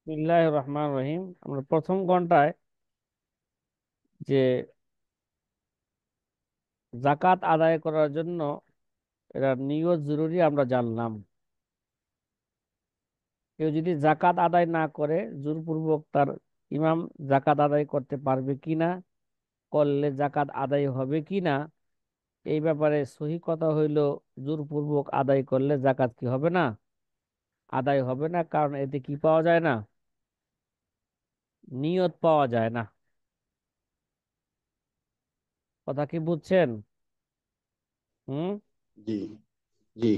বিসমিল্লাহির রহমানির রহিম। আমরা প্রথম ঘন্টায় যে জাকাত আদায় করার জন্য এটা নিয়ত জরুরি আমরা জানলাম। কেউ যদি জাকাত আদায় না করে জোরপূর্বক তার ইমাম জাকাত আদায় করতে পারবে কিনা, করলে জাকাত আদায় হবে কিনা, এই ব্যাপারে সহি কথা হইল জোরপূর্বক আদায় করলে জাকাত কি হবে না, আদায় হবে না। কারণ এতে কি পাওয়া যায় না, নিয়ত পাওয়া যায় না। কথা কি বুঝছেন? হুম। জি, জি।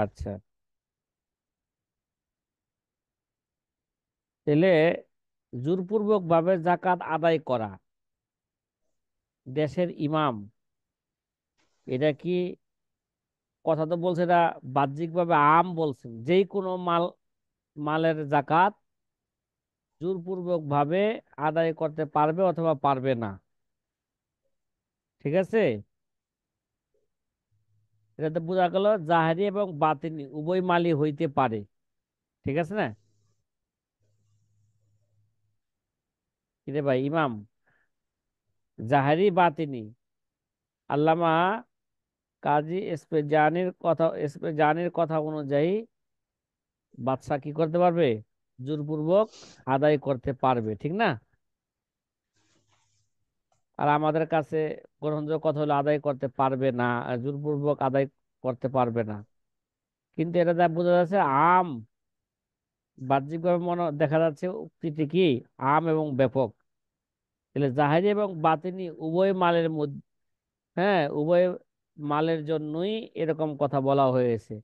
আচ্ছা, তাহলে জোরপূর্বক ভাবে জাকাত আদায় করা দেশের ইমাম, এটা কি, কথা তো বলছে এটা বাহ্যিক ভাবে আম বলছেন, যেই কোনো মালের জাকাত জোরপূর্বক ভাবে আদায় করতে পারবে অথবা পারবে না। ঠিক আছে, এটাতে বোঝা গেল জাহেরি এবং বাতিনি উভয় মালই হইতে পারে। ঠিক আছে না? কিরে ভাই ইমাম, জাহেরি বাতিনি আল্লামা কাজী ইস্পেজানির কথা অনুযায়ী বাদশা কি করতে পারবে, জোরপূর্বক আদায় করতে পারবে, ঠিক না? আর আমাদের কাছে গ্রহণযোগ্য কথা হলো আদায় করতে পারবে না, জোরপূর্বক আদায় করতে পারবে না। কিন্তু এটা যা বোঝা যাচ্ছে আম, বাহ্যিকভাবে মনে দেখা যাচ্ছে উক্তিটি কি আম এবং ব্যাপক। তাহলে জাহেরি এবং বাতিনি উভয় মালের মধ্যে, হ্যাঁ, উভয় মালের জন্যই এরকম কথা বলা হয়েছে।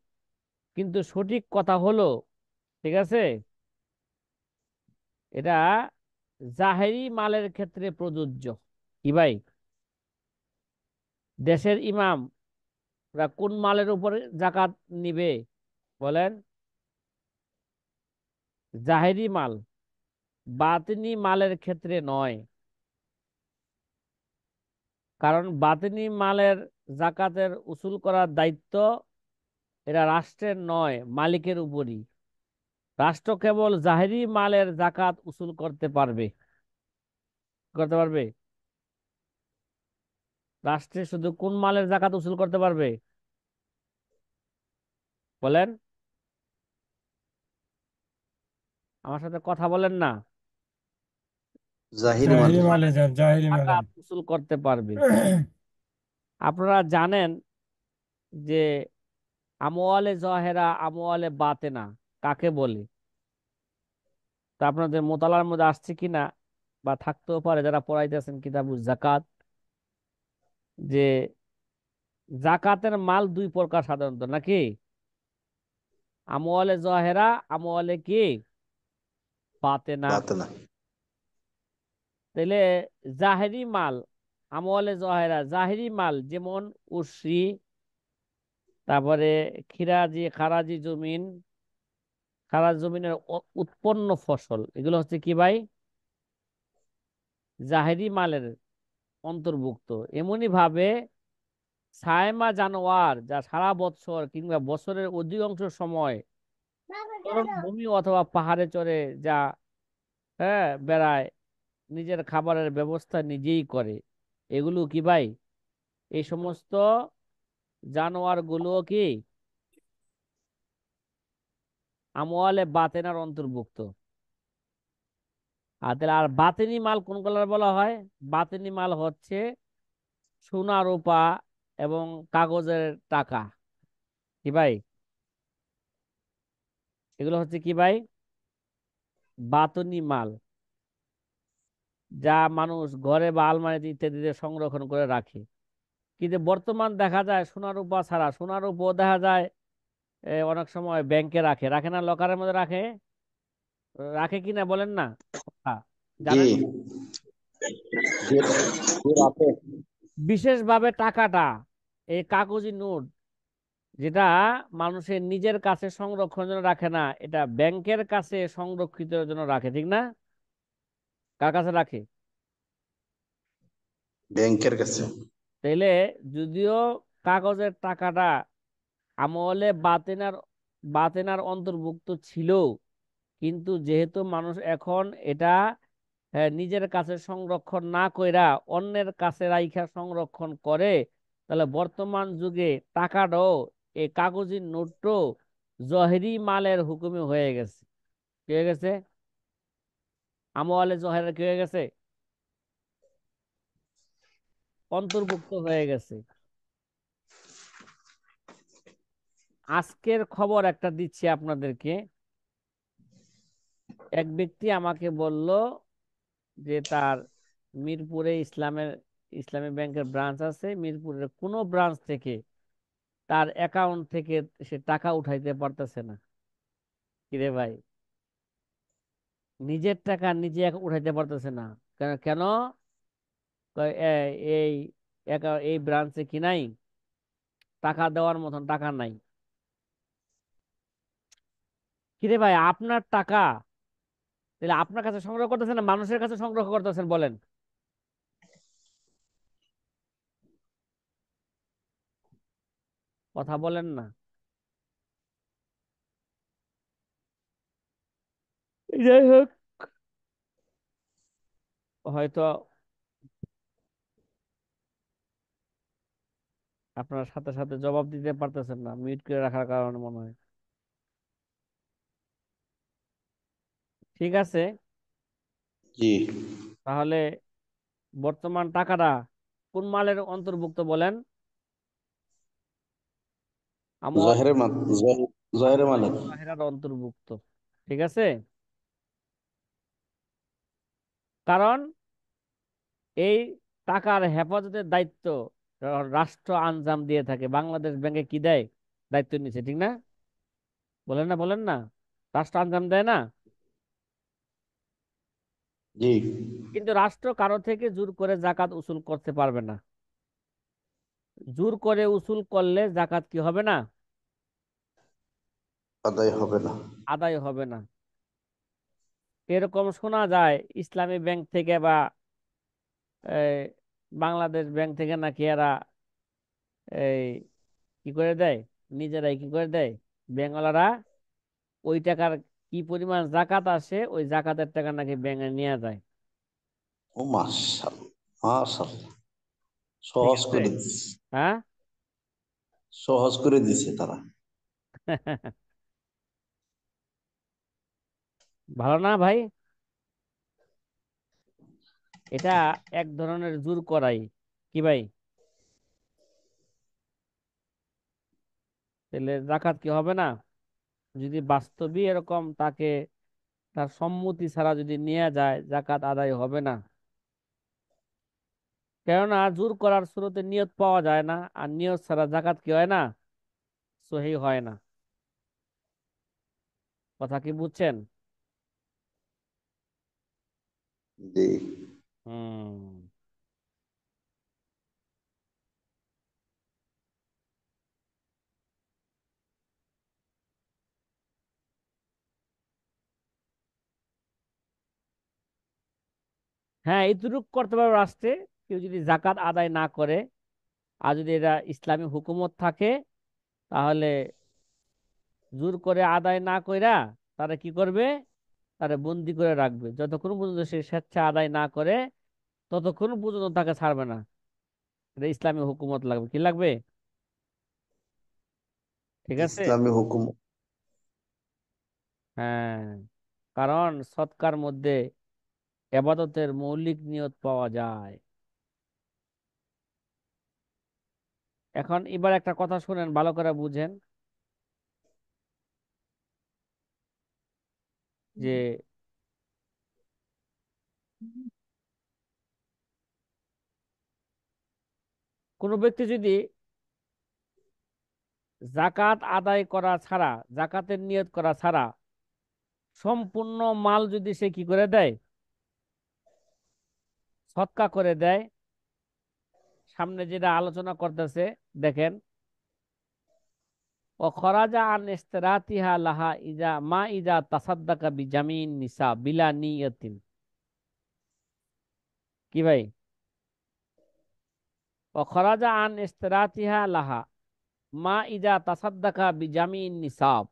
কিন্তু সঠিক কথা হলো, ঠিক আছে, এটা জাহেরি মালের ক্ষেত্রে প্রযোজ্য। কি ভাই, দেশের ইমামরা কোন মালের উপরে জাকাত নিবে বলেন? জাহেরি মাল, বাতিনি মালের ক্ষেত্রে নয়। কারণ বাতিনি মালের জাকাতের উসুল করার দায়িত্ব এটা রাষ্ট্রের নয়, মালিকের উপরই। রাষ্ট্র কেবল জাহেরি মালের জাকাত উসুল করতে পারবে, করতে পারবে। রাষ্ট্রে শুধু কোন মালের জাকাত উসুল করতে পারবে বলেন? আমার সাথে কথা বলেন না। জাহির মাল। জাহিরি মালে যান, জাহিরি মালে। জাকাত উসুল করতে পারবে। আপনারা জানেন যে আমওয়ালে জাহেরা আমওয়ালে বাতেনা কাকে বলে? তা আপনাদের মোতালার মধ্যে আসছে কিনা বা থাকতেও পারে যারা পড়াইতেছেন কিতাবুজ জাকাত, যে জাকাতের মাল দুই প্রকার সাধারণত, নাকি? আমওয়ালে জাহেরা, আমওয়ালে কি বাতেনা। বাতনা। তাহলে জাহেরি মাল, আমওয়ালে জাহেরা জাহেরি মাল যেমন উরসি, তারপরে খিরাজি খারাজি জমিন, খারাজ জমিনের উৎপন্ন ফসল, এগুলো হচ্ছে কি ভাই, জাহেরি মালের অন্তর্ভুক্ত। এমনি ভাবে সায়মা জানোয়ার যা সারা বছর কিংবা বছরের অধিকাংশ সময় ভূমি অথবা পাহাড়ে চড়ে যা, হ্যাঁ, বেড়ায়, নিজের খাবারের ব্যবস্থা নিজেই করে, এগুলো কি ভাই, এই সমস্ত জানোয়ার গুলো কি আমওয়ালে বাতেনার অন্তর্ভুক্ত। আর তাহলে আর বাতেনি মাল কোনগুলো বলা হয়? বাতেনি মাল হচ্ছে সোনা রূপা এবং কাগজের টাকা। কি ভাই, এগুলো হচ্ছে কি ভাই, বাতনি মাল, যা মানুষ ঘরে বা আলমারিতে ইত্যাদিতে সংরক্ষণ করে রাখে। কিন্তু বর্তমান দেখা যায় সোনা রূপা ছাড়া, সোনা রূপা দেখা যায় অনেক সময় ব্যাংকে রাখে, রাখে না, লকারের মধ্যে রাখে, রাখে কিনা বলেন না? হ্যাঁ, জি, জানেন। জি, জি রাতে। বিশেষভাবে টাকাটা, এই কাগজি নোট, যেটা মানুষের নিজের কাছে সংরক্ষণের জন্য রাখে না, এটা ব্যাংকের কাছে সংরক্ষিত জন্য রাখে, ঠিক না? কার কাছে রাখে? ব্যাংকের কাছে। তাইলে যদিও কাগজের টাকাটা আমলে বাতেনার বাতেনার অন্তর্ভুক্ত ছিল, কিন্তু যেহেতু মানুষ এখন এটা নিজের কাছে সংরক্ষণ না কইরা অন্যের কাছে রাইখা সংরক্ষণ করে, তাহলে বর্তমান যুগে টাকাটাও এই কাগজি নোটও জহেরি মালের হুকুমে হয়ে গেছে। কি হয়ে গেছে? আমওয়ালে জহের কি হয়ে গেছে? অন্তর্ভুক্ত হয়ে গেছে। আজকের খবর একটা দিচ্ছি আপনাদেরকে। এক ব্যক্তি আমাকে বলল যে তার মিরপুরে ইসলামী ব্যাংকের ব্রাঞ্চ আছে, মিরপুরের কোনো ব্রাঞ্চ থেকে তার অ্যাকাউন্ট থেকে সে টাকা উঠাইতে পারতেছে না। কিরে ভাই, নিজের টাকা নিজে উঠাইতে পারতেছে না। কেন কেন? কয়, এই এই ব্রাঞ্চে কি নাই, টাকা দেওয়ার মতন টাকা নাই। কিরে ভাই, আপনার টাকা তাহলে আপনার কাছে সংগ্রহ করতেছেন না মানুষের কাছে সংগ্রহ করতেছেন বলেন? কথা বলেন না। যাই হোক, হয়তো আপনার সাথে সাথে জবাব দিতে পারতেছেন না, মিউট করে রাখার কারণে মনে হয়। ঠিক আছে, জি। তাহলে বর্তমান টাকাটা কোন মালের অন্তর্ভুক্ত বলেন? আমল জহেরের মাল, জহেরের মালের। জহেরার অন্তর্ভুক্ত। ঠিক আছে, কারণ এই টাকার হেফাজতের দায়িত্ব রাষ্ট্র আঞ্জাম দিয়ে থাকে। বাংলাদেশ ব্যাংকে কি দেয়, দায়িত্ব নিচ্ছে, ঠিক না? বলেন না, বলেন না, রাষ্ট্র আঞ্জাম দেয় না? জি। কিন্তু রাষ্ট্র কারো থেকে জোর করে জাকাত উসুল করতে পারবে না। জোর করে উসুল করলে জাকাত কি হবে না? আদায় হবে না। আদায় হবে না। এরকম শোনা যায় ইসলামী ব্যাংক থেকে বা এই, বাংলাদেশ ব্যাংক থেকে নাকি এরা এই কি করে দেয়, নিজেরাই কি করে দেয়, ব্যাংকওয়ালারা ওই টাকার কি পরিমাণ জাকাত আসে ওই জাকাতের টাকা নাকি ব্যাংকে নিয়ে যায়। ও মাশাআল্লাহ, মাশাআল্লাহ, ঠিক সহজ আছে। করে দিচ্ছে। হ্যাঁ। সহজ করে দিছে তারা। ভালো না ভাই? এটা এক ধরনের জোর করাই। কি ভাই? তাহলে জাকাত কি হবে না? যদি বাস্তবিক এরকম তাকে তার সম্মতি ছাড়া যদি নিয়ে যায় জাকাত আদায় হবে না। কেননা জোর করার শুরুতে নিয়ত পাওয়া যায় না, আর নিয়ত ছাড়া জাকাত কি হয় না, সহি হয় না। কথা কি বুঝছেন? জি। হুম। হ্যাঁ, এইটুকু করতে পারবে রাষ্ট্রে। কেউ যদি জাকাত আদায় না করে, আর যদি এটা ইসলামী হুকুমত থাকে, তাহলে জোর করে আদায় না কইরা তারা কি করবে, তারা বন্দি করে রাখবে। যতক্ষণ পর্যন্ত সে স্বেচ্ছা আদায় না করে ততক্ষণ পর্যন্ত তাকে ছাড়বে না। এটা ইসলামী হুকুমত লাগবে, কি লাগবে? ঠিক আছে। ইসলামী হুকুম। হ্যাঁ, কারণ সৎকার মধ্যে এবাদতের মৌলিক নিয়ত পাওয়া যায়। এখন এবার একটা কথা শুনেন, ভালো করে বুঝেন যে কোনো ব্যক্তি যদি জাকাত আদায় করা ছাড়া, জাকাতের নিয়ত করা ছাড়া সম্পূর্ণ মাল যদি সে কি করে দেয়, সৎকা করে দেয়, সামনে যেটা আলোচনা করতেছে দেখেন, ও খরাজা আন ইস্তেরাতিহা লাহা ইজা মা ইজা তাসাদ্দাকা বিজামিন নিসা বিলা নিয়তিন। কি ভাই? ও খরাজা আন ইস্তেরাতিহা লাহা মা ইজা তাসাদ্দাকা বিজামিন নিসাব।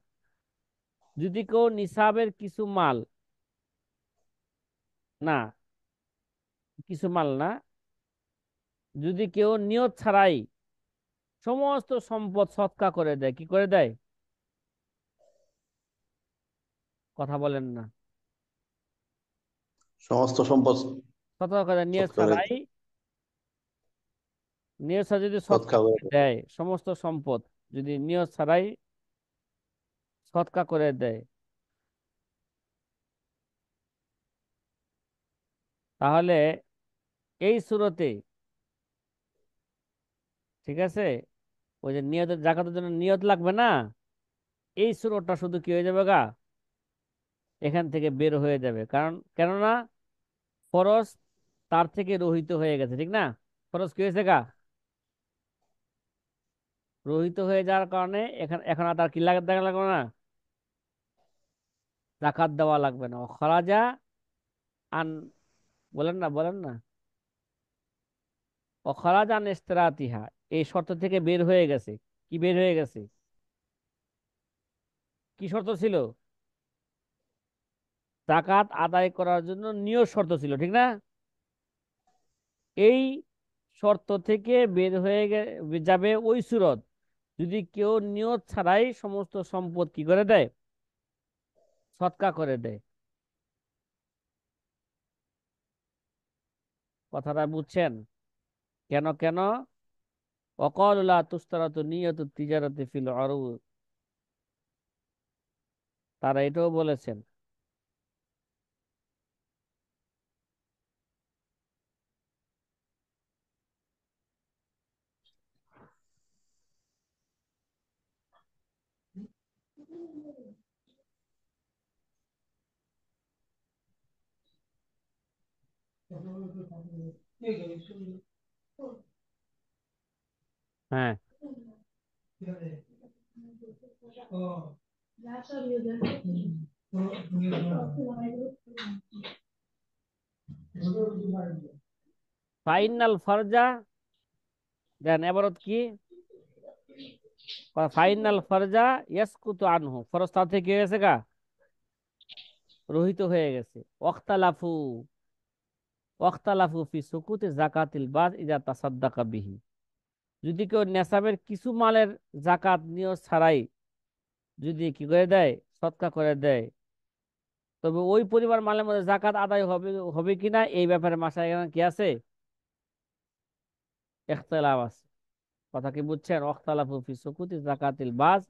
যদি কেউ নিসাবের কিছু মাল, না, কিছু মাল না, যদি কেউ নিয়ত ছাড়াই সমস্ত সম্পদ সৎকা করে দেয়, কি করে দেয়? কথা বলেন না। সমস্ত সম্পদ সৎকা করে দেয় নিয়ত সৎকারে ছাড়াই, নিয়ত ছাড়া যদি সৎকা সৎকার করে দেয় সমস্ত সম্পদ, যদি নিয়ত ছাড়াই সৎকা করে দেয়, তাহলে এই সুরতে, ঠিক আছে, ওই যে নিয়তের জাকাতের জন্য নিয়ত লাগবে না, এই সুরতটা শুধু কি হয়ে যাবে গা, এখান থেকে বের হয়ে যাবে। কারণ কেননা ফরজ তার থেকে রহিত হয়ে গেছে, ঠিক না? ফরজ কি হয়েছে গা, রহিত হয়ে যাওয়ার কারণে এখন এখন আর তার কি দেখা লাগবে না, জাকাত দেওয়া লাগবে না। খরাজা আন, বলেন না, বলেন না, খরাজ আন ইস্তেরাতিহা, এই শর্ত থেকে বের হয়ে গেছে। কি বের হয়ে গেছে? কি শর্ত ছিল? জাকাত আদায় করার জন্য নিয়ত শর্ত ছিল, ঠিক না? এই শর্ত থেকে বের হয়ে যাবে ওই সুরত, যদি কেউ নিয়ত ছাড়াই সমস্ত সম্পদ কি করে দেয়, সৎকা করে দেয়। কথাটা বুঝছেন? কেন কেন? অকল তুস্তারাতু নিয়ত তিজারতি ফিল আরুদ, তারা এটাও বলেছেন। হ্যাঁ, ফাইনাল ফারজা, দেন এবারত কি, ফাইনাল ফারজা ইয়াসকুতু আনহু, ফরজ তার থেকে কি হয়ে গেছে গা, রহিত হয়ে গেছে। ওয়াক্তালাফু, ওয়াক্তালাফু ফি সুকুতি জাকাতিল বাদ ইজা তাসাদ্দাকা বিহি, যদি কেউ নেসাবের কিছু মালের জাকাত নিয়ত ছাড়াই যদি কি করে দেয়, সৎকা করে দেয়, তবে ওই পরিবার মালের মধ্যে জাকাত আদায় হবে হবে কিনা এই ব্যাপারে মাসায় কি আছে, ইখতিলাফ আছে। কথা কি বুঝছেন? ওয়াক্তালাফু ফি সুকুতি জাকাতিল বাদ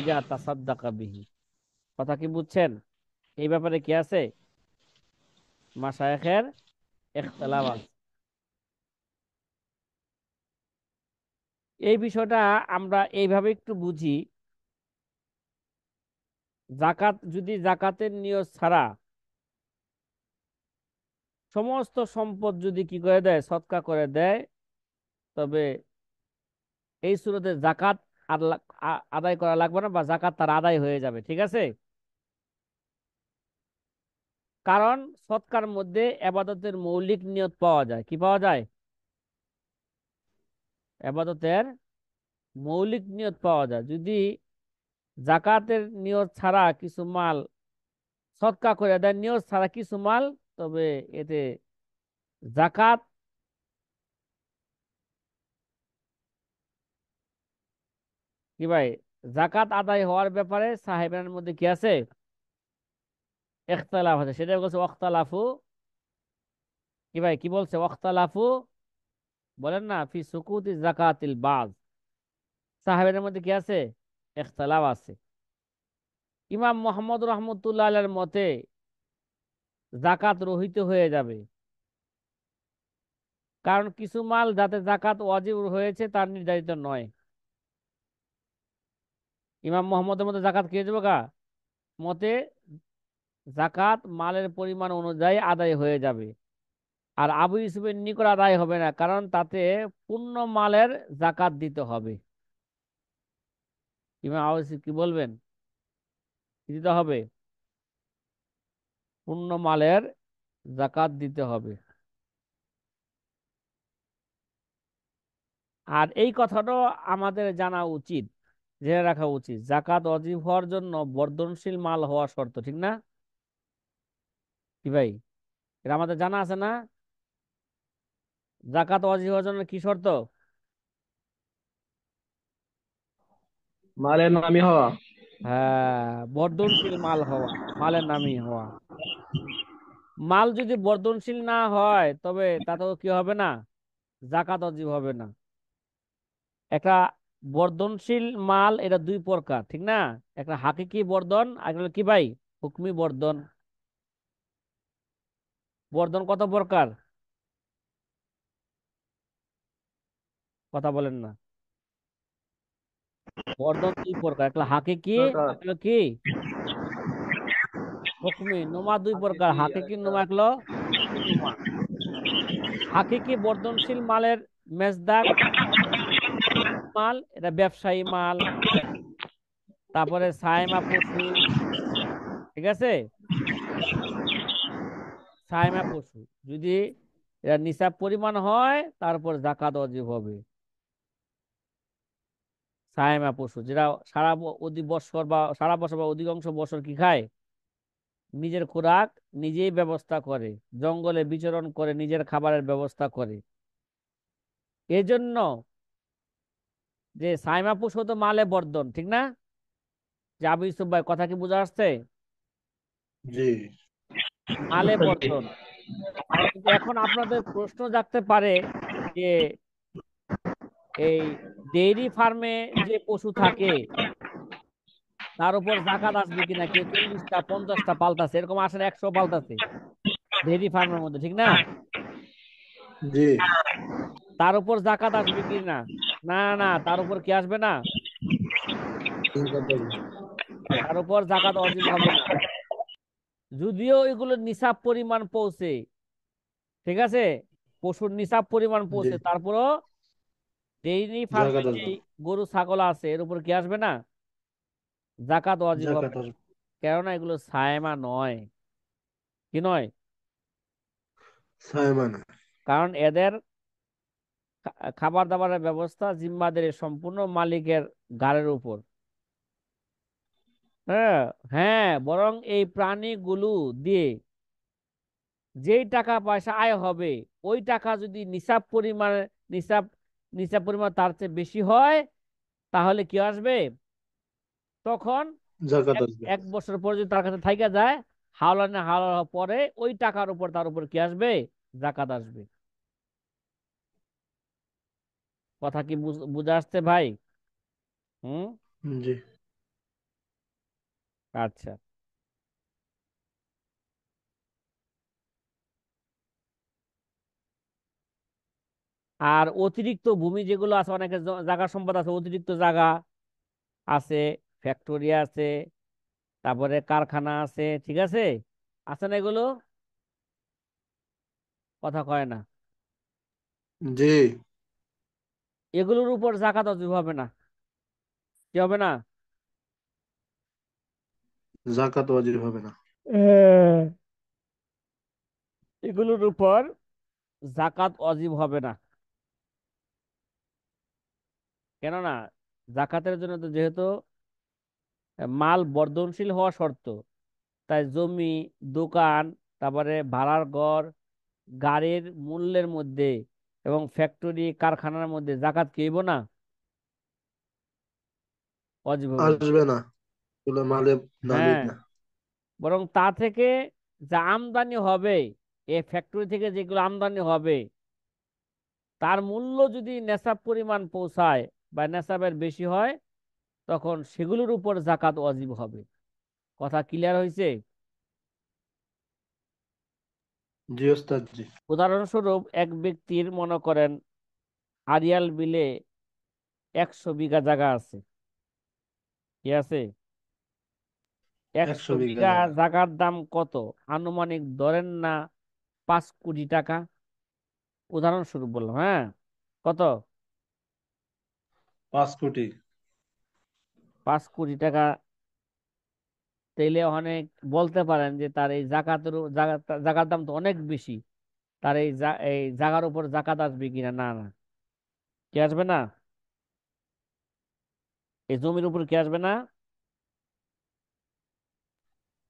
ইজা তাসাদ্দাকা বিহি, কথা কি বুঝছেন? এই ব্যাপারে কি আছে, মাশায়েখের ইখতিলাফ আছে। এই বিষয়টা আমরা এইভাবে একটু বুঝি, জাকাত যদি জাকাতের নিয়ত ছাড়া সমস্ত সম্পদ যদি কি করে দেয়, সৎকা করে দেয়, তবে এই সুরতে জাকাত আদায় করা লাগবে না, বা জাকাত তার আদায় হয়ে যাবে, ঠিক আছে? কারণ সৎকার মধ্যে এবাদতের মৌলিক নিয়ত পাওয়া যায়। কি পাওয়া যায়? এবাদতের মৌলিক নিয়ত পাওয়া যায়। যদি জাকাতের নিয়ত ছাড়া কিছু মাল সৎকা করে দেয়, নিয়ত ছাড়া কিছু মাল, তবে এতে জাকাত, কি ভাই, জাকাত আদায় হওয়ার ব্যাপারে সাহেবের মধ্যে কি আছে, ইখতিলাফ আছে। সেটা বলছে ওয়াক্তালাফু, কি ভাই কি বলছে, ওয়াক্তালাফু, বলেন না, ফি সুকুতি জাকাতিল বাজ, সাহেবের মধ্যে কি আছে, ইখতিলাফ আছে। ইমাম মোহাম্মদ রহমতুল্লাহ আলাইহির মতে জাকাত রহিত হয়ে যাবে, কারণ কিছু মাল যাতে জাকাত ওয়াজিব হয়েছে তার নির্ধারিত নয়। ইমাম মোহাম্মদের মধ্যে জাকাত কি হয়ে যাবে গা, মতে জাকাত মালের পরিমাণ অনুযায়ী আদায় হয়ে যাবে। আর আবু ইউসুফের নিকট আদায় হবে না, কারণ তাতে পূর্ণ মালের জাকাত দিতে হবে। ইমাম আবু ইউসুফ কি বলবেন, কি দিতে হবে, পূর্ণ মালের জাকাত দিতে হবে। আর এই কথাটাও আমাদের জানা উচিত, জেনে রাখা উচিত জাকাত ওয়াজিব হওয়ার জন্য বর্ধনশীল মাল হওয়া শর্ত, ঠিক না? কি ভাই, এটা আমাদের জানা আছে না? জাকাত ওয়াজিব হওয়ার জন্য কি শর্ত? মালের নামি হওয়া। হ্যাঁ, বর্ধনশীল মাল হওয়া, মালের নামই হওয়া। মাল যদি বর্ধনশীল না হয় তবে তাতেও কি হবে না? জাকাত ওয়াজিব হবে না। একটা বর্ধনশীল মাল এটা দুই প্রকার, ঠিক না? একটা হাকিকি বর্ধন আর একটা হলো কি ভাই, হুকমি বর্ধন। বর্ধন কত প্রকার? কথা বলেন না। বর্ধন দুই প্রকার, একটা হাকিকি, জাকাত। একটা হলো কি হুকমি। নোমা দুই প্রকার, হাকিকি আর হাকিকি একটা নোমা, একটা হলো হুকমি নোমা। হাকিকি বর্ধনশীল মালের মেজদাক মাল, এটা ব্যবসায়ী মাল। তারপরে সায়মা পশু, ঠিক আছে? সায়মা পশু যদি এটা নিসাব পরিমাণ হয় তারপর জাকাত ওয়াজিব হবে। সায়মা পশু যেটা সারা অধিক বছর বা সারা বছর বা অধিকাংশ বছর কি খায়, নিজের খোরাক নিজেই ব্যবস্থা করে, জঙ্গলে বিচরণ করে নিজের খাবারের ব্যবস্থা করে। এজন্য যে সায়মা পশু তো মালে বর্ধন, ঠিক না? যে আবু ইউসুফ ভাই, কথা কি বোঝা আসছে? জি। মালে বর্ধন। কিন্তু এখন আপনাদের প্রশ্ন জাগতে পারে যে এই ডেইরি ফার্মে যে পশু থাকে তার উপর জাকাত আসবে কিনা, কেউ 40টা 50টা পালতাছে, এরকম আসলে 100 পালতাছে ডেইরি ফার্মের মধ্যে, ঠিক না? জি। তার উপর জাকাত আসবে কি না? না না, তার উপর কি আসবে না? তার উপর জাকাত ওয়াজিব হবে না। যদিও এগুলো নিসাব পরিমাণ পৌঁছে, ঠিক আছে, পশুর নিসাব পরিমাণ জি। পৌঁছে, তারপরও ডেইরি ফার্মে জাকাত যে আসবে। গরু ছাগল আছে এর উপর কি আসবে না? জাকাত ওয়াজিব হবে জাকাত না। আসবে। কেননা এগুলো সায়মা নয়। কি নয়? সাইমন। কারণ এদের খাবার দাবারের ব্যবস্থা জিম্মাদারি সম্পূর্ণ মালিকের ঘাড়ের উপর। হ্যাঁ, হ্যাঁ, বরং এই প্রাণীগুলো দিয়ে যেই টাকা পয়সা আয় হবে ওই টাকা যদি নিসাব নিসাব পরিমাণ তার চেয়ে বেশি হয় তাহলে কি আসবে? তখন জাকাত এক আসবে। এক বছর পর যদি তার কাছে থাইকা যায়, হাওলানে হাওলা হওয়ার পরে ওই টাকার উপর তার উপর কি আসবে? জাকাত আসবে। কথা কি বুঝে আসছে ভাই? হুম। জি। আচ্ছা। আর অতিরিক্ত ভূমি যেগুলো আছে, অনেকের জায়গা সম্পদ আছে, অতিরিক্ত জায়গা আছে, ফ্যাক্টরি আছে, তারপরে কারখানা আছে, ঠিক আছে? আছে না এগুলো? কথা কয় না। জি। এগুলোর উপর জাকাত ওয়াজিব হবে না। কি হবে না? জাকাত ওয়াজিব হবে না। এগুলোর উপর জাকাত ওয়াজিব হবে না। কেননা জাকাতের জন্য তো যেহেতু মাল বর্ধনশীল হওয়া শর্ত, তাই জমি, দোকান, তারপরে ভাড়ার ঘর, গাড়ির মূল্যের মধ্যে এবং ফ্যাক্টরি কারখানার মধ্যে জাকাত কি হইব না? ওয়াজিব হইব না। আসবে না। এগুলো মালে নামি হ্যাঁ, না। বরং তা থেকে যা আমদানি হবে, এই ফ্যাক্টরি থেকে যেগুলো আমদানি হবে তার মূল্য যদি নেশাব পরিমাণ পৌঁছায় বা নেশাবের বেশি হয় তখন সেগুলোর উপর জাকাত ওয়াজিব হবে। কথা ক্লিয়ার হয়েছে? জি ওস্তাদ জি। উদাহরণস্বরূপ এক ব্যক্তির মনে করেন আড়িয়াল বিলে 100 বিঘা জায়গা আছে। কি আছে? একশো 100 বিঘা বিঘা জায়গা। জায়গার দাম কত? আনুমানিক ধরেন না 5 কোটি টাকা। উদাহরণস্বরূপ বললাম, হ্যাঁ। কত? 5 কোটি। 5 কোটি টাকা। তাইলে অনেক বলতে পারেন যে তার এই জায়গার দাম তো অনেক বেশি, তার এই জায়গার উপর জাকাত আসবে কিনা? না না, কি আসবে না? এই জমির উপর কি আসবে না?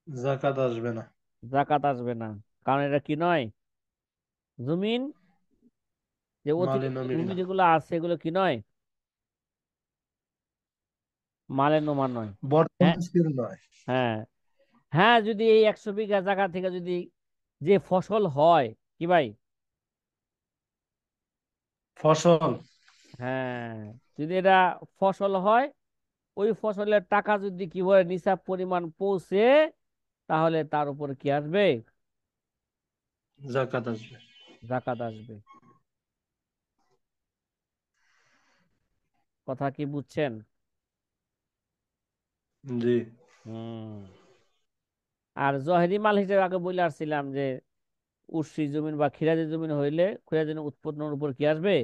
জাকাত আসবে না। জাকাত আসবে না। কারণ এটা কি নয়? জমিন, যে মালে অতিরিক্ত নমির ভূমি না। যেগুলো আছে এগুলো কি নয়? মালের নোমান নয়। হ্যাঁ, বর্তমান নয়। হ্যাঁ, হ্যাঁ, যদি এই 100 বিঘা জায়গা থেকে যদি যে ফসল হয়, কি ভাই? ফসল। হ্যাঁ, যদি এটা ফসল হয়, ওই ফসলের টাকা যদি কি বলে নিসাব পরিমাণ পৌঁছে, তাহলে তার উপর কি আসবে? জাকাত আসবে। জাকাত আসবে। কথা কি বুঝছেন? জি। হুম। আর জহেরি মাল হিসেবে আগে বলে আসছিলাম যে উর্সি জমিন বা খিরাজি জমিন হইলে, খিরাজি উৎপন্নের উপর কি আসবে?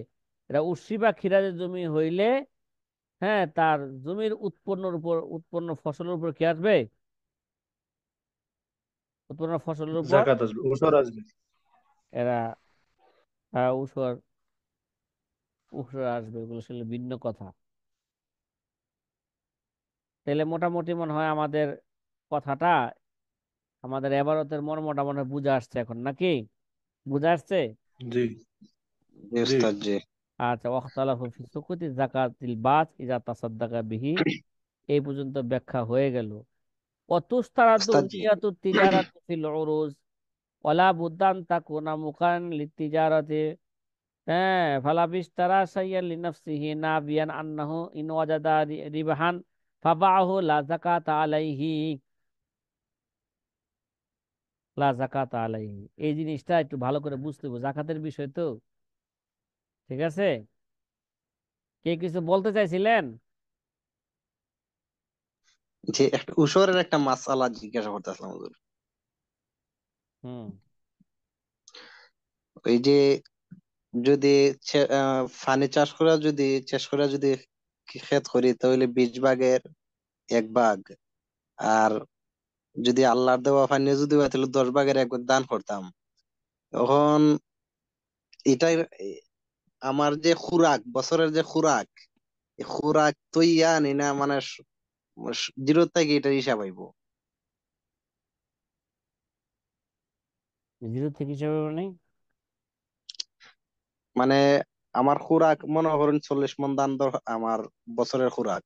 এটা উর্সি বা খিরাজি জমি হইলে, হ্যাঁ, তার জমির উৎপন্নের উপর, উৎপন্ন ফসলের উপর কি আসবে? উৎপন্ন ফসলের উপর জাকাত আসবে, ওসর আসবে। এরা উসর, উসর আসবে। এগুলো আসলে ভিন্ন কথা। তাহলে মোটামুটি মনে হয় আমাদের কথাটা, আমাদের এবারতের মর্মটা মনে হয় বুঝে আসছে এখন, নাকি? বুঝে আসছে? জি। জি জি। ওস্তাদ জি। আচ্ছা, ওয়াখতালাফু ফি সুকুতি যাকাতিল বাত ইজা তাসাদ্দাকা বিহি, এই পর্যন্ত ব্যাখ্যা হয়ে গেল। অতুস্তারাদু ওস্তাদ জি। নিয়াতু তিজারাতি ফিল উরুজ ওয়ালা বুদ্দান তাকুনা মুকান লিতিজারাতি। হ্যাঁ, ফালা বিশতারা শাইয়ান লিনাফসিহি নাবিয়ান আন্নাহু ইন ওয়াজাদা রিবহান ফাবাহু লা যাকাতা আলাইহি। লা যাকাতা আলাইহি, এই জিনিসটা একটু ভালো করে বুঝতে হবে, জাকাতের বিষয় তো। ঠিক আছে? কে কিছু বলতে চাইছিলেন? যে একটা উসরের একটা মাসালা জিজ্ঞাসা করতেছিলাম হুজুর। হুম। ওই যে যদি ফানি চাষ করে যদি চাষ করে যদি ক্ষেত করি তাহলে 20 ভাগের 1 ভাগ, আর যদি আল্লাহর দেওয়া ফানি যদি হয় তাহলে 10 ভাগের 1 ভাগ দান করতাম। তখন এটাই আমার যে খুরাক, বছরের যে খুরাক, এই খুরাক তো ইয়া নি না মানে জিরো থেকে এটা হিসাব হইব। জিরো থেকে হিসাবে মানে? মানে আমার খুরাক মনে করেন 40 মণ ধান আমার বছরের খুরাক,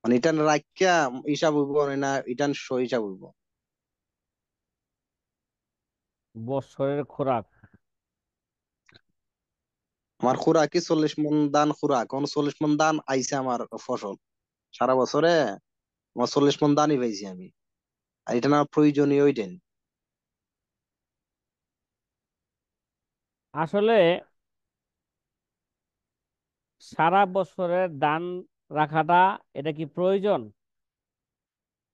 মানে এটা রাখিয়া হিসাব হইব না এটা হিসাব হইব? বৎসরের খোরাক। আমার খুরাকি 40 মণ ধান খুরাক, এখন 40 মণ ধান আইছে আমার ফসল সারা বছরে, আমার 40 মণ ধানই পাইছি আমি, আর এটা না প্রয়োজনীয় ওইটাই। আসলে সারা বছরের দান রাখাটা, এটা কি প্রয়োজন?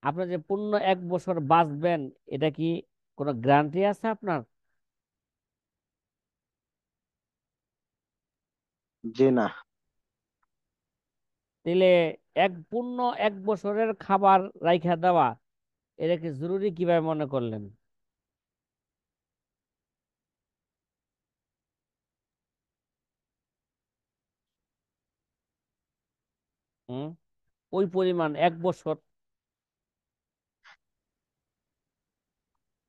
আপনি যে পূর্ণ 1 বছর বাঁচবেন, এটা কি কোনো গ্যারান্টি আছে আপনার? যে না। তাহলে পূর্ণ 1 বছরের খাবার রাইখা দেওয়া, এটা কি জরুরি কিভাবে মনে করলেন? হুম। ওই পরিমাণ 1 বছর।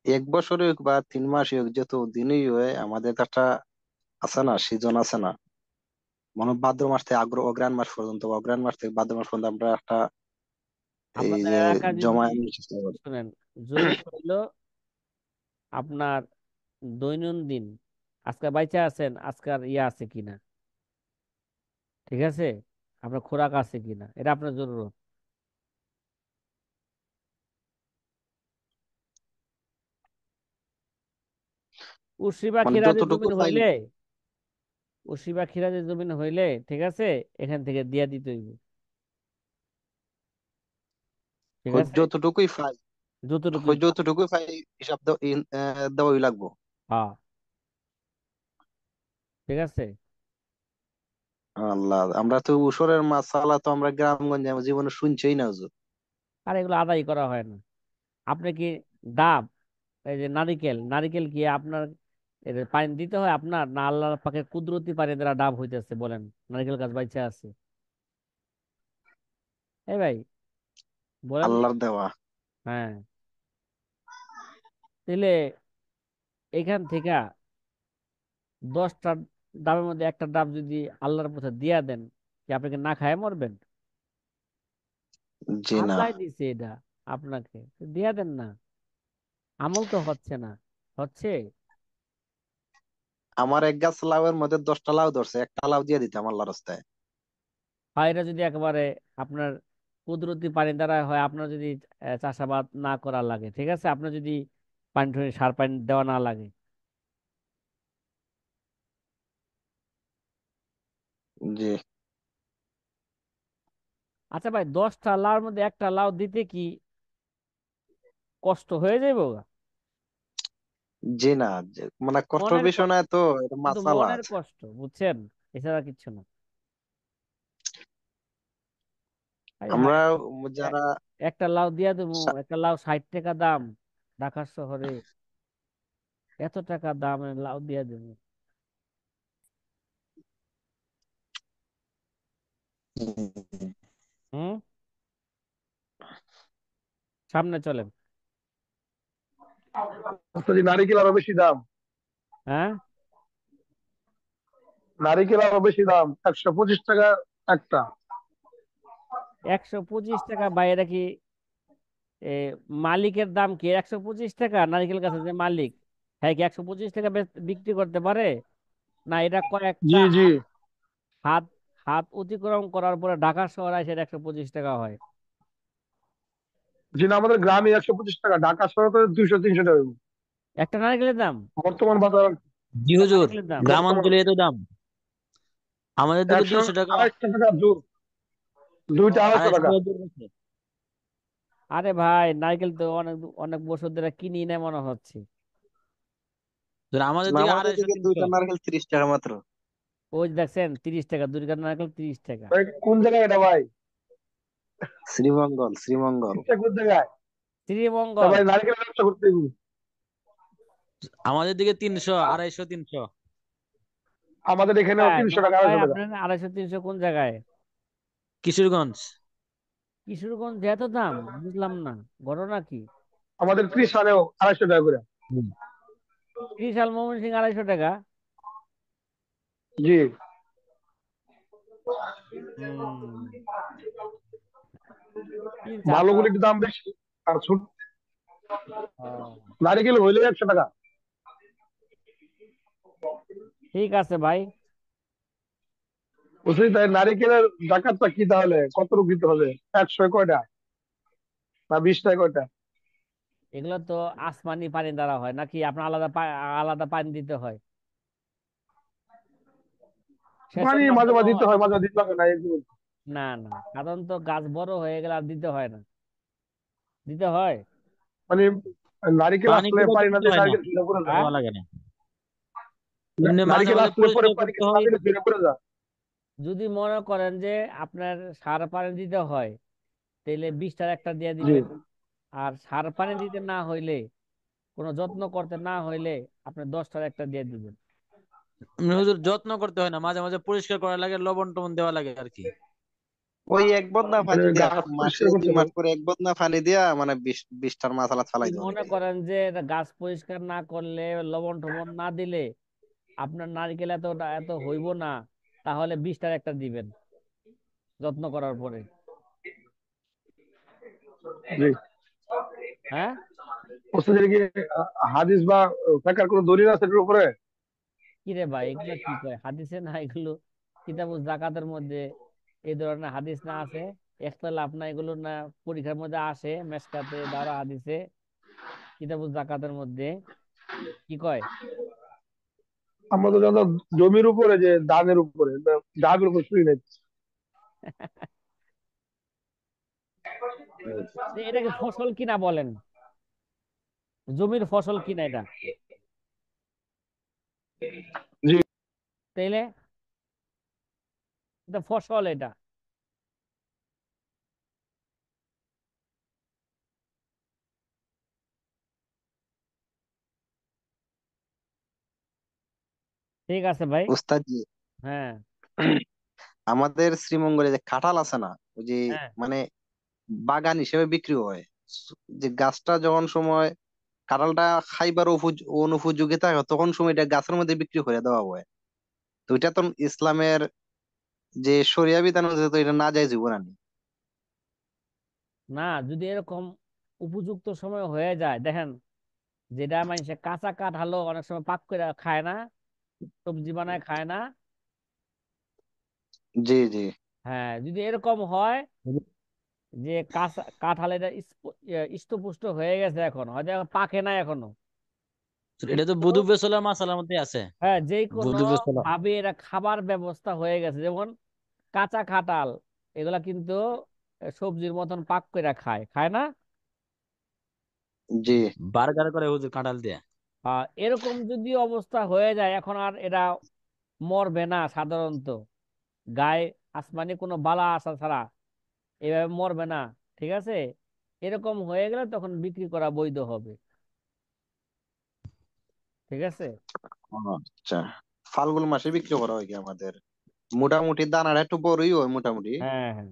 1 বছরে হোক বা 3 মাসই হোক, যত দিনই হয় আমাদের তো একটা আছে না, সিজন আছে না, মনে হয় ভাদ্র মাস থেকে অগ্রহায়ণ মাস পর্যন্ত, অগ্রহায়ণ মাস থেকে ভাদ্র মাস পর্যন্ত আমরা একটা এই আপনাদের যে এলাকা যদি, জমায়ের চেষ্টা করি। শুনেন, জরুরি হইলো আপনার দৈনন্দিন, আজকে বাইচা আছেন, আজকার ইয়ে আছে কিনা, ঠিক আছে, আপনার খোরাক আছে কিনা, এটা আপনার জরুরত। উর্সি বা মানে খিরাজের যতটুকু জমিন পাই, হইলে, উর্সি বা খিরাজের জমিন হইলে ঠিক আছে, এখান থেকে দিয়া দিতে হইব। ঠিক ওই আছে? যতটুকুই পাই, যতটুকুই ওই যতটুকুই পাই হিসাব দেওয়াই লাগবো। হ্যাঁ, ঠিক আছে। আল্লাহ, আমরা তো উসরের মাসালা তো আমরা গ্রামগঞ্জে জীবনে শুনছেই না হুজুর। আর এগুলো আদায় করা হয় না। আপনি কি ডাব, এই যে নারিকেল, নারিকেল কি আপনার এর পানি দিতে হয় আপনার, না আল্লাহ পাকের কুদরতি পানি দ্বারা ডাব হইতেছে বলেন? নারিকেল গাছ বাইচা আছে। এই ভাই বলেন আল্লাহর দেওয়া। হ্যাঁ, তাহলে এখান থেকে 10টা ডাবের মধ্যে একটা ডাব যদি আল্লাহর পথে দিয়া দেন, কি আপনি কি না খায় মরবেন? জি না। আল্লাহ দিছে এটা আপনাকে, তো দিয়া দেন না। আমল তো হচ্ছে না, হচ্ছে? আমার এক গাছ লাউয়ের মধ্যে 10টা লাউ ধরছে, একটা লাউ দিয়ে দিতাম আল্লাহর রাস্তায়। আর এটা যদি একেবারে আপনার কুদরতি পানি দ্বারা হয়, আপনার যদি চাষাবাদ না করা লাগে, ঠিক আছে, আপনার যদি পানি টানি সার পানি দেওয়া না লাগে। জি। আচ্ছা ভাই, 10টা লাউর মধ্যে একটা লাউ দিতে কি কষ্ট হয়ে যাইব? জি না, মানে কষ্টের মনের বিষয় কষ্ট, না তো, এটা শুধু মাসালা মনের আছে। কষ্ট, বুঝছেন? এছাড়া কিচ্ছু না। হাই আমরা হাই, যারা একটা লাউ দিয়া দেবো, সা- একটা লাউ 60 টাকা দাম ঢাকা শহরে, এত টাকা দামের লাউ দিয়া দেবো? হুম, সামনে চলেন। যদি নারিকেল আরো বেশি দাম, হ্যাঁ, নারিকেল আরো বেশি দাম, 125 টাকা একটা। 125 টাকা বাইরে কি এ, মালিকের দাম কি 125 টাকা? নারিকেল গাছের যে মালিক, হ্যাঁ কি 125 টাকা বিক্রি করতে পারে? না, এটা কয়েকটা জি জি। হাত হাত হাত অতিক্রম করার পরে ঢাকা শহরে এসে 125 টাকা হয়। জি না, আমাদের গ্রামে 125 টাকা, ঢাকা শহরে তো 200-300 টাকা একটা নারকেলের দাম, বর্তমান বাজার। জি একটা হুজুর, নারকেলের দাম গ্রাম বর্তমান অঞ্চলে এত দাম। আমাদের দিকে একশো 200 টাকা। 250 টাকা জোর, ও, দুইটা 250 টাকা। 250 টাকা দূর হচ্ছে। আরে ভাই, নারকেল তো অনেক অনেক বছর ধরে কিনি না মনে হচ্ছে। ধর আমাদের না, দিকে আমাদের 250 দিকে 300। দুইটা নারকেল 30 টাকা মাত্র। ওই যে দেখছেন, 30 টাকা, 2 কাঠ নারকেল 30 টাকা। ভাই কোন জায়গায় এটা ভাই? শ্রীমঙ্গল, শ্রীমঙ্গল। এটা কোন জায়গায়? তা শ্রীমঙ্গল। ভাই নারকেল ব্যবসা করতে হবে। আমাদের দিকে 300 250 300। আমাদের এখানেও কোথায় 300 টাকা, নোমান ভাই, 250 টাকা। আপনার 250 300 কোন জায়গায়? কিশোরগঞ্জ। কিশোরগঞ্জ এত দাম? বুঝলাম না, ঘটনা কি? আমাদের 30 সালেও 250 টাকা করে। হুম। 30 সাল ময়মনসিংহ 250 টাকা? জি। হম, কি ভালো আপনার? গুলো একটু দাম বেশি, আর ছোট ও, নারিকেল হইলে 100 টাকা। ঠিক আছে ভাই। বুঝলি, তাই নারিকেলের ডাকাতটা কি তাহলে কত রূপ দিতে হবে? 100 কয়টা না 20টায় কয়টা? এগুলো তো আসমানি পানি দ্বারা হয় নাকি? আপনার আলাদা আলাদা পানি দিতে হয়? সেচন পানি মাঝে মাধ্যমে মাঝে দিতে হয়? হয়, মাঝে মাঝে দিতে লাগে না, এরকম। না না, সাধারণত গাছ বড় হয়ে গেলে আর দিতে হয় না। দিতে হয়? মানে নারিকেল পানি আসলে খুব একটা পানি না দিতে দিয়ে হয় না, নারিকেল ঝরে পড়ে যায়। হ্যাঁ, দেওয়া লাগে না। এমনি মাঝে নারিকেল মাঝে আসলে পরে পরিষ্কার পানি করতে না হয়। দিলে ঝরে পড়ে যায়। যদি মনে করেন যে আপনার সার পানি দিতে হয়, তাহলে 20টার একটা দিয়ে জি দিবেন। আর সার পানি দিতে না হইলে, কোনো যত্ন করতে না হইলে, আপনি 10টার একটা দিয়ে দিবেন। এমনি হুজুর যত্ন করতে হয় না, মাঝে মাঝে পরিষ্কার করা লাগে, লবণ টবণ দেওয়া লাগে আর কি। ওই এক বদনা মানে পানি দিয়া, গাছ মাসে পরিষ্কার করতে 2 মাস পরে এক বদনা পানি দিয়া মানে 20টার মাথালা যদি ফালাই দেওয়া মনে লাগে। করেন যে এটা গাছ পরিষ্কার না করলে, লবণ টবণ না দিলে আপনার নারকেল এত এত হইব না, তাহলে 20টার একটা দিবেন যত্ন করার পরে। জি। হ্যাঁ, ওষুধের কি হাদিস বা ফেকার কোনো দলিল আছে এটার উপরে? কি রে ভাই, এগুলো কি কয় হাদিসে না এগুলো? কিতাবুজ জাকাতের মধ্যে এই ধরনের হাদিস না আছে? ইখতিলাফ না এগুলো না? পরীক্ষার মধ্যে আসে মেশকাতে, দারা হাদিসে, কিতাবুজ জাকাতের মধ্যে কি কয়? আমরা তো জানতাম জমির উপরে, যে ধানের উপরে, ডাবের উপর শুই নাই। যে এটাকে ফসল কিনা বলেন? জমির ফসল কিনা এটা? জি তাইলে এটা ফসল, এটা। ঠিক আছে ভাই। উস্তাদ জি, হ্যাঁ আমাদের শ্রীমঙ্গলে যে কাঁঠাল আছে না, ওই যে হ্যাঁ মানে বাগান হিসেবে বিক্রি হয়। যে গাছটা যখন সময় কাঁঠালটা খাইবার অনুপযোগী থাকে তখন সময় এটা গাছের মধ্যে বিক্রি করে দেওয়া হয়। তো এটা তো ইসলামের যে শরিয়া বিধান অনুযায়ী তো এটা না যায় জীবন আনি। না, যদি এরকম উপযুক্ত সময় হয়ে যায়, দেখেন, যেটা মানুষে কাঁচা কাঁঠালও অনেক সময় পাক করে খায় না, সবজি বানায় খায় না। জি জি। হ্যাঁ, যদি এরকম হয় যে কাঁচা কাঁঠাল এটা ইষ্টপুষ্ট হয়ে গেছে, এখন হয়তো এখন পাকে না এখনো, এটা তো কিন্তু বধূ বেসলা মাসালার মধ্যে আছে। হ্যাঁ, যে কোনো বধূ বেসলা। ভাবে এরা খাবার ব্যবস্থা হয়ে গেছে, যেমন কাঁচা কাঁঠাল, এগুলা কিন্তু সবজির মতন পাক করে খায়, খায় না? জি। বার্গার করে হুজুর কাঁঠাল দিয়ে। এরকম যদি অবস্থা হয়ে যায়, এখন আর এরা মরবে না সাধারণত, গায়ে আসমানি কোনো বালা আসা ছাড়া এভাবে মরবে না, ঠিক আছে? এরকম হয়ে গেলে তখন বিক্রি করা বৈধ হবে, ঠিক আছে? ও, আচ্ছা। ফাল্গুন মাসে বিক্রি করা হয় কি আমাদের? মোটামুটি দানাটা একটু বড়ই হয় মোটামুটি। হ্যাঁ, হ্যাঁ।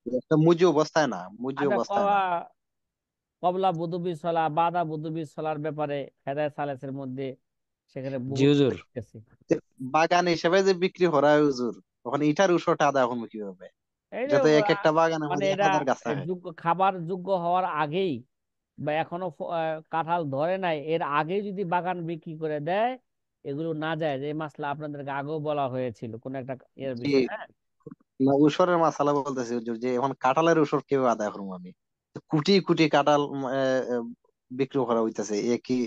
একটা মুজি অবস্থায় না, মুজি আচ্ছা, অবস্থায় না। কবলা বুদুবি সলা বাদা বুদুবি সলার ব্যাপারে হেদায়েত সালেসের মধ্যে সেখানে জি বহুত হুজুর। গেছে। যে বাগান হিসেবে যে বিক্রি করা হয় হুজুর, তখন ইটার উৎসটা আদা এখন কি হবে? এই যে এটা তো এক একটা বাগানের মানে মধ্যে এক এটা হাজার গাছ থাকে। যোগ্য খাবার যোগ্য হওয়ার আগেই, বা এখনো কাঁঠাল ধরে নাই এর আগেই যদি বাগান বিক্রি করে দেয়, এগুলো না যায়, যে মাসলা আপনাদেরকে আগেও বলা হয়েছিল কোন একটা এর জি। বিষয়, হ্যাঁ। না, উসরের মাসালা বলতেছি হুজুর, যে এখন কাঁঠালের উসর কিভাবে আদায় করবো আমি? কোটি কোটি কাঁঠাল বিক্রি করা হইতেছে একই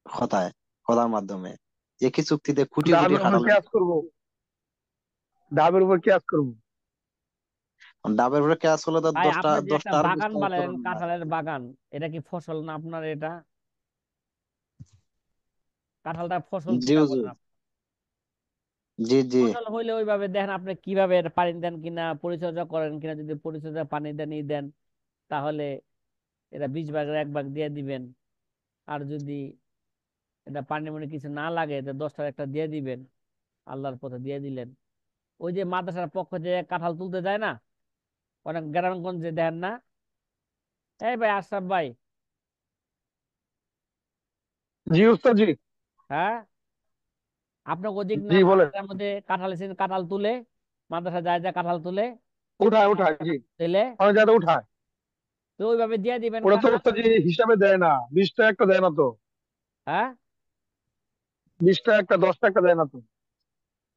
কথায়, কথার মাধ্যমে, একই চুক্তিতে কোটি কোটি ডাবের উপর কাঁঠাল কেয়াস করবো, ডাবের উপর কেয়াস করবো। ডাবের উপরে কেয়াস হলে তো ভাই, দশটা আপনি যে একটা দশটা আর বাগান বিশটা বানালেন, উত্তরণ না। কাঁঠালের বাগান, এটা কি ফসল না আপনার? এটা কাঁঠালটা ফসল জি কিনা হুজুর। বলেন আপনি? জি জি। ফসল হইলে ওইভাবে দেখেন আপনি কিভাবে এটা পানি দেন কিনা, পরিচর্যা করেন কিনা। যদি পরিচর্যা পানি দেন দেন, তাহলে এটা 20 ভাগের 1 ভাগ দিয়ে দিবেন। আর যদি এটা পানি মনে কিছু না লাগে, তো 10টার একটা দিয়ে দিবেন, আল্লাহর পথে দিয়ে দিলেন। ওই যে মাদ্রাসার পক্ষ থেকে কাঁঠাল তুলতে যায় না, অনেক গ্রামগঞ্জে, দেখেন না? এই ভাই আশরাফ ভাই, জি উস্তাদ জি। হ্যাঁ, আপনার ওদিক না জি বলেন। মাদ্রাসার মধ্যে কাঁঠাল এসে কাঁঠাল তুলে, মাদ্রাসা যায় যায় কাঁঠাল তুলে, উঠায় উঠায় জি। তুলে, অনেক জায়গায় উঠায়। তো ওইভাবে দিয়ে দিবেন ওরা তো কাঁঠাল। উস্তাদ জি হিসাবে দেয় না, 20 টাকা একটা দেয় না তো। হ্যাঁ, 20 টাকা একটা, 10 টাকা একটা দেয় না তো।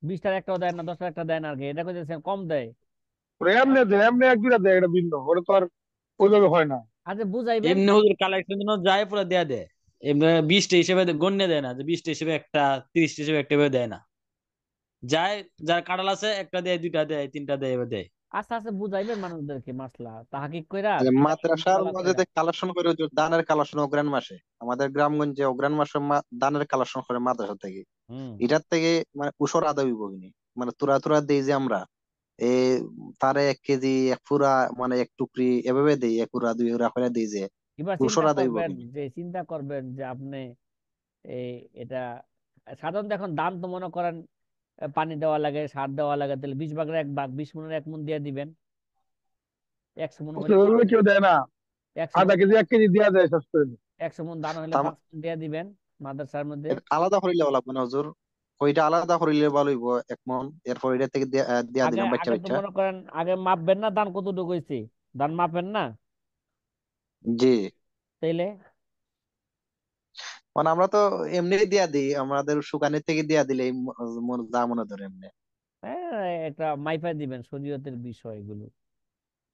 20টার একটাও দেয় না, 10টার একটা দেয় না, আর কি এটা করতেছেন কম দেয়। ওরা এমনি দেয়, এমনি এক দুইটা দেয়, এটা ভিন্ন, ওরা তো আর ওইভাবে হয় না। আচ্ছা, বুঝাইবেন। এমনি হুজুর কালেকশন জন্য যায় পুরো দেয়া দেয়। এমনি 20টা হিসেবে গণ্য দেয় না, যে 20টা হিসেবে একটা, 30টা হিসেবে একটা এভাবে দেয় না। যায়, যার কাঁঠাল আছে একটা দেয়, দুইটা দেয়, তিনটা দেয়, এভাবে দেয়। আস্তে আস্তে বুঝাইবেন মানুষদেরকে মাসলা তাহাকিক কইরা, যে কিতাব মাদ্রাসার মোতালা মধ্যে কইরা। কালেকশন করে হুজুর, দানের কালেকশন অগ্রাণ মাসে, আমাদের গ্রামগঞ্জে অগ্রাণ মাসে দানের কালেকশন করে মাদ্রাসা থেকে। হুম। এটার থেকে মানে উসর আদায় হইব, মানে তোরা তোরা দেই যে আমরা এ তারে 1 কেজি, এক পুরা, মানে এক টুকরি এভাবে দেই, এক পুরা দুই পুরা করে দেই যে এবার উসর চিন্তা আদায় হইব করবেন, কিনি। যে আপনি এই এটা সাধারণত এখন দাম তো মনে করেন, পানি দেওয়া লাগে, সার দেওয়া লাগে, তাহলে 20 ভাগের 1 ভাগ, 20 মনের 1 মন দিয়ে দিবেন। 100 মন হলে ওইভাবে কেউ দেয় না। 100 মন, আধা কেজি 1 কেজি দেওয়া যায় শেষ করে। 100 মন দানা হলে তার 5 মন দিয়ে দিবেন মাদ্রাসার মধ্যে। এটা আলাদা করিলে ভালো লাগবে না হুজুর? ওইটা আলাদা করিলে ভালো হইব, 1 মন, এরপর এটা থেকে দিয়া আগে দিলাম বাচ্চা আগে তো বাচ্চা। মনে করেন, আগে মাপবেন না ধান কতটুকু হয়েছে, ধান মাপেন না, জি। তাইলে মানে আমরা তো এমনি দিয়া দিই, আমাদের শুকানের থেকে দিয়া দিলে যা মনে ধরে এমনি। একটা মাইফা দিবেন, শরীয়তের বিষয় এগুলো,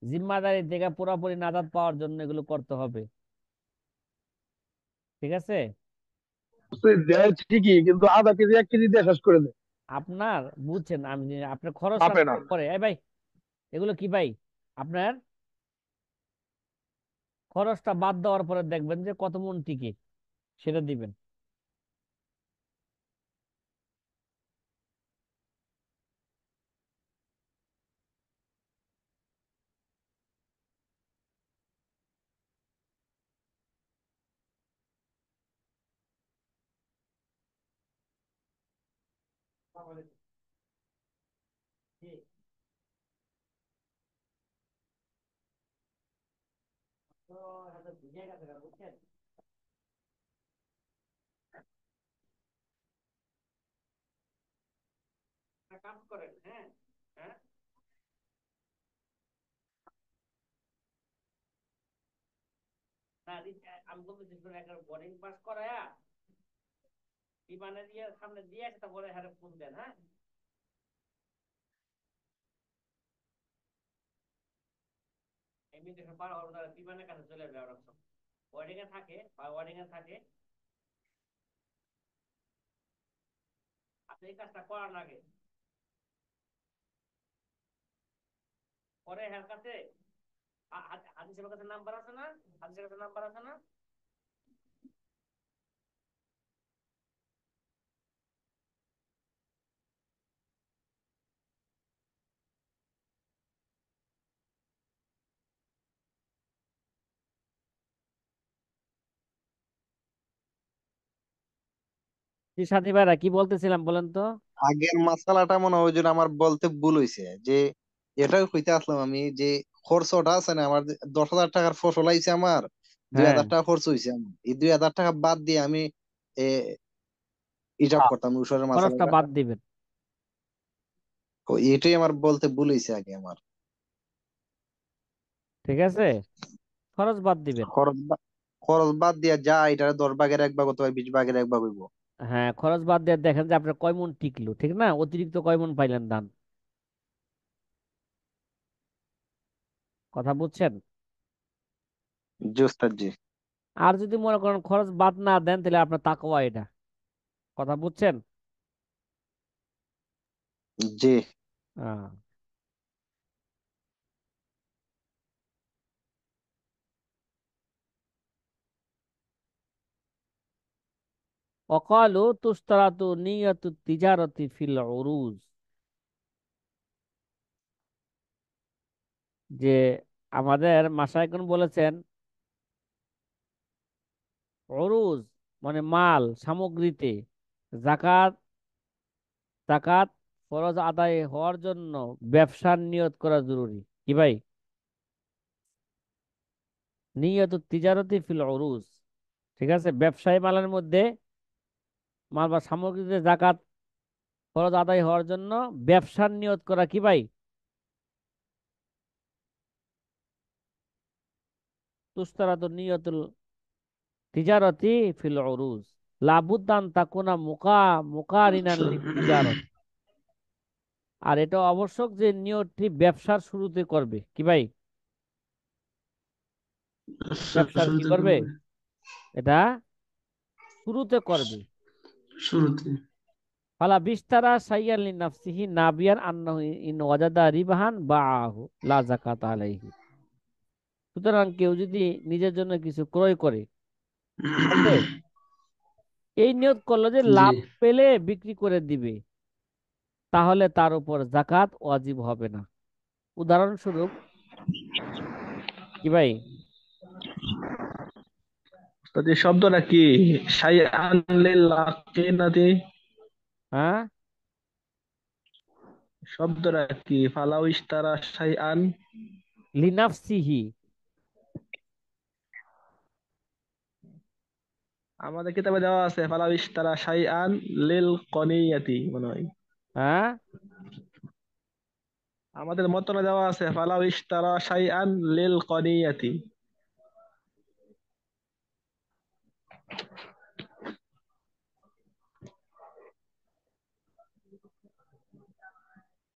জিম্মাদারি থেকে পুরোপুরি নাজাত পাওয়ার জন্য এগুলো করতে হবে, ঠিক আছে? দেয় ঠিকই, কিন্তু আধা কেজি 1 কেজি দিয়ে শেষ করে দেয়। আপনার বুঝছেন, আমি আপনার খরচটা মাপে না। করে, এই ভাই, এগুলো কি ভাই, আপনার খরচটা বাদ দেওয়ার পরে দেখবেন যে কত মন টিকে, সেটা দিবেন। কাছে ভিজে গেছে বুঝছেন। একটা কাজ করেন, হ্যাঁ হ্যাঁ, না আমি বলতেছি একটা বোর্ডিং পাস করায়া বিমানে দিয়ে সামনে দিয়ে একটা বলে হারে ফোন দেন, হ্যাঁ ইমিগ্রেশন পার হওয়ার পর বিমানের কাছে চলে যাবে, ওরা ওয়ার্ডিং এ থাকে বা ওয়ার্ডিং এ থাকে। আপনি এই কাজটা করার আগে পরে হ্যার কাছে হাদিসের কাছে নাম্বার আছে না, হাদিসের কাছে নাম্বার আছে না, জি সাথী ভাইরা কি বলতেছিলাম বলেন তো। আগের মাসালাটা মনে হয় ওই জন্য আমার বলতে ভুল হয়েছে, যে এটাই কইতে আসলাম আমি, যে খরচটা আছে না আমার, 10,000 টাকার ফসল আইছে আমার, দুই হ্যাঁ, হাজার টাকা খরচ হয়েছে আমার, এই 2,000 টাকা বাদ দিয়ে আমি এ, হিসাব করতাম উসরের খরচটা মাসালাটা। বাদ দিবেন। এটাই আমার বলতে ভুল হয়েছে আগে আমার। ঠিক আছে, খরচ বাদ দিবেন। খরচ বাদ দিয়া যা এটা 10 ভাগের 1 ভাগ অথবা 20 ভাগের 1 ভাগ হইব। হ্যাঁ, খরচ বাদ দিয়ে দেখেন যে আপনার কয় মন টিকলো, ঠিক না, অতিরিক্ত কয় মন পাইলেন ধান। কথা বুঝছেন। জি ওস্তাদ জি। আর যদি মনে করেন খরচ বাদ না দেন তাহলে আপনার তাকওয়া এটা। কথা বুঝছেন। জি। আহ অকালু তুস্তারাতু নিয়াতু তিজারতি ফিল উরুজ, যে আমাদের মাশায়েখগণ বলেছেন উরুজ মানে মাল সামগ্রীতে জাকাত জাকাত ফরজ আদায় হওয়ার জন্য ব্যবসার নিয়ত করা জরুরি। কি ভাই, নিয়তু তিজারতি ফিল উরুজ, ঠিক আছে, ব্যবসায়ী মালের মধ্যে মাল বা সামগ্রীতে জাকাত ফরজ আদায় হওয়ার জন্য ব্যবসার নিয়ত করা কি ভাই, তুস্তারাতু নিয়তুল তিজারতি ফিল উরুজ লাবুদ্দান তাকুনা মুকারিনান লিত তিজারত। আর এটা আবশ্যক যে নিয়তটি ব্যবসার শুরুতে করবে। কি ভাই, ব্যবসার কি শুরুতে করবে, করবে। এটা শুরুতে করবে। শুরুতে। ফালা বিস্তারা সাইয়াল লিনাফসিহি নাবিয়ান আন্নাহু ইন ওয়াজাদা রিবাহান বাআহু লা যাকাত আলাইহি। সুতরাং কেউ যদি নিজের জন্য কিছু ক্রয় করে, ঠিক আছে, এই নিয়ত করলো যে জি। লাভ পেলে বিক্রি করে দিবে, তাহলে তার উপর জাকাত ওয়াজিব হবে না। উদাহরণস্বরূপ কি ভাই, তো এই শব্দটা কি? শাইআন লিল আকিনাতি, হ্যাঁ, শব্দটা কি? ফালাউ ইশতারা শাইআন। লিনাফসিহি, আমাদের কিতাবে দেওয়া আছে ফালাউ ইশতারা শাইআন লিল কনিয়াতি মনে হয়। হ্যাঁ, আমাদের মতনে দেওয়া আছে ফালাউ ইশতারা শাইআন লিল কনিয়াতি।